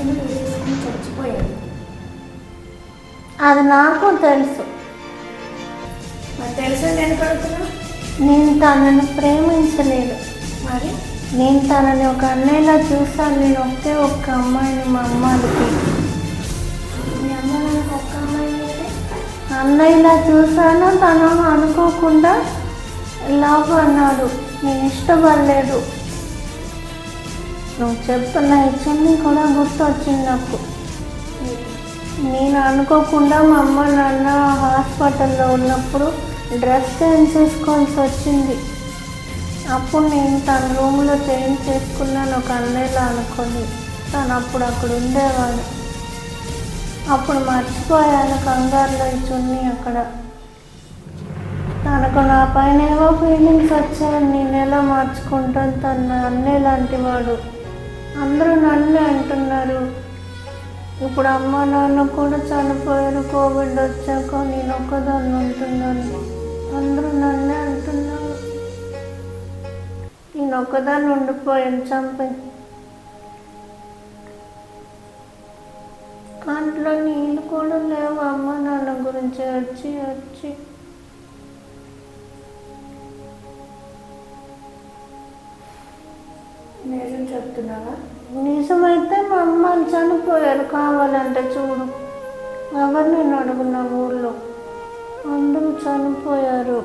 Machine వేసేసుకుని చచ్చిపోయాడు. అది నాకు తెలుసు. మరి తెలుసు నేను కడుతున్నా. నేను తనని ప్రేమించలేదు. మరి నేను తనని ఒక అన్నయ్యలా చూసాను. నేను ఒక్క అమ్మాయిని మా అమ్మాయికి. మీ అమ్మ నాకు ఒక్క అమ్మాయి అయితే అన్నయ్యలా చూసాను. తను అనుకోకుండా లవ్ అన్నాడు. నేను ఇష్టపడలేదు. నువ్వు చెప్తున్న హెచ్ఎంని కూడా గుర్తొచ్చింది నాకు. నేను అనుకోకుండా మా అమ్మ నాన్న హాస్పిటల్లో ఉన్నప్పుడు డ్రెస్ చేంజ్ చేసుకోవాల్సి వచ్చింది. అప్పుడు నేను తన రూమ్లో చేంజ్ చేసుకున్నాను ఒక అన్నయ్యలా అనుకొని. తను అప్పుడు అక్కడ ఉండేవాడు. అప్పుడు మర్చిపోయాను కంగారులో చున్నీ అక్కడ. తనకు నా పైన ఏవో ఫీలింగ్స్ వచ్చాయి. నేను ఎలా మార్చుకుంటాను? తన అన్నయ్య లాంటి వాడు. అందరూ నన్నే అంటున్నారు. ఇప్పుడు అమ్మ నాన్న కూడా చనిపోయారు. కోవిడ్ వచ్చాక నేను ఒక్కదాన్ని ఉంటున్నాను. అందరూ నన్నే అంటున్నారు. నేను ఒక్కదాన్ని ఉండిపోయాను. చంపే కంట్లో నీళ్ళు కూడా లేవు అమ్మ నాన్న గురించి వచ్చి వచ్చి. నిజం చెప్తున్నావా? నిజమైతే మా అమ్మ చనిపోయారు. కావాలంటే చూడు. ఎవరు నేను అడుగున్నా ఊళ్ళో అందరూ చనిపోయారు.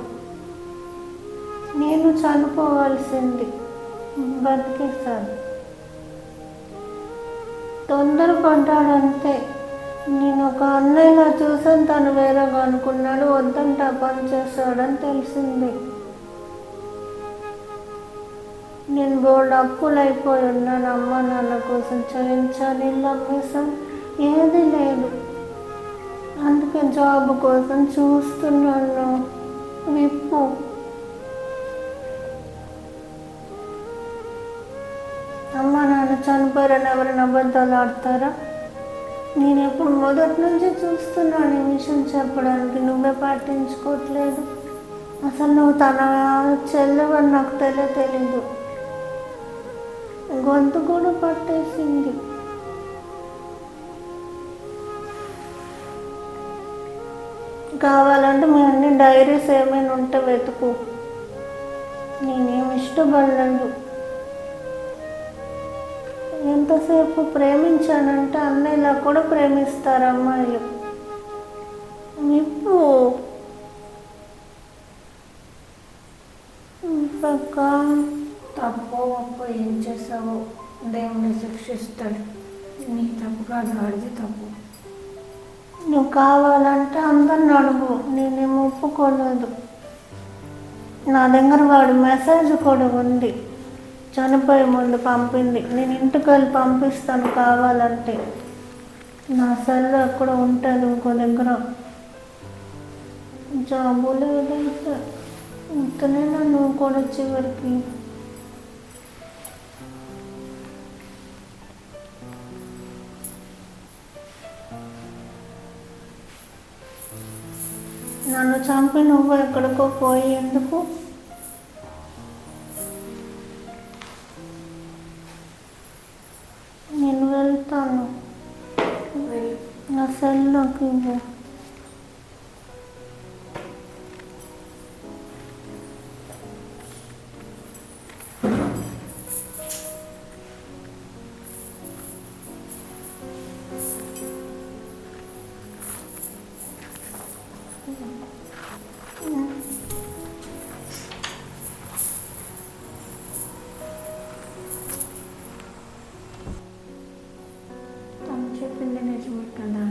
నేను చనిపోవాల్సింది. బతికేస్తాను. తొందరపడ్డాడంతే. నేను ఒక అన్నయ్యలా చూసాను. తను వేరేగా అనుకున్నాడు. వద్దంటే ఆ పని చేస్తాడని తెలిసింది. నేను బోల్డ్ అప్పులు అయిపోయి ఉన్నాను. అమ్మ నాన్న కోసం చేయించాను. ఇల్లు అమ్మేసాను. ఏది లేదు. అందుకే జాబ్ కోసం చూస్తున్నాను. విప్పు. అమ్మ నాన్న చనిపోయారని ఎవరైనా అబద్ధాలు ఆడతారా? నేను ఎప్పుడు మొదటి నుంచి చూస్తున్నాను ఈ విషయం చెప్పడానికి. నువ్వే పట్టించుకోవట్లేదు. అసలు నువ్వు తన చెల్లెవని నాకు తెలీదు. గొంతు కూడా పట్టేసింది. కావాలంటే మీ అన్ని డైరీస్ ఏమైనా ఉంటే వెతుకు. నేనేమి ఇష్టపడలేదు. ఎంతసేపు ప్రేమించానంటే అన్నయ్యలా కూడా ప్రేమిస్తారు అమ్మాయిలు. ఇప్పుడు తప్పు ఒప్పు ఏం చేసావో దేవుని శిక్షిస్తాడు. నీ తప్పు కాదు, ఆడిది తప్పు. నువ్వు కావాలంటే అందరిని అడుగు. నేనేం ఒప్పుకోలేదు. నా దగ్గర వాడి మెసేజ్ కూడా ఉంది. చనిపోయే ముందు పంపింది. నేను ఇంటికి వెళ్ళి పంపిస్తాను కావాలంటే. నా సెల్ ఎక్కడ ఉంటుంది ఇంకో దగ్గర. జాబు లేదైతే ఇంతనైనా నువ్వు కూడా చివరికి. నన్ను చంపి నువ్వు ఎక్కడికో పోయి ఎందుకు? నేను వెళ్తాను. నా సెల్లోకి ఇవ్వు. చెప్పింది నిజమే కదా.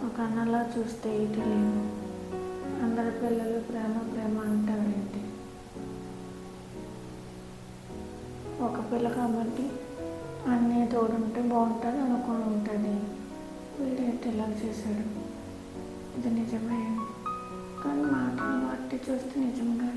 ఒక అన్నలా చూస్తే ఇటు లేదు. అందరి పిల్లలు ప్రేమ ప్రేమ అంటారేంటి? ఒక పిల్ల కాబట్టి అన్నీ తోడుంటే బాగుంటుంది అనుకుని ఉంటుంది. వీడేంటి ఇలా చేశాడు? ఇది నిజమే, కానీ మాటలు బట్టి చూస్తే నిజంగా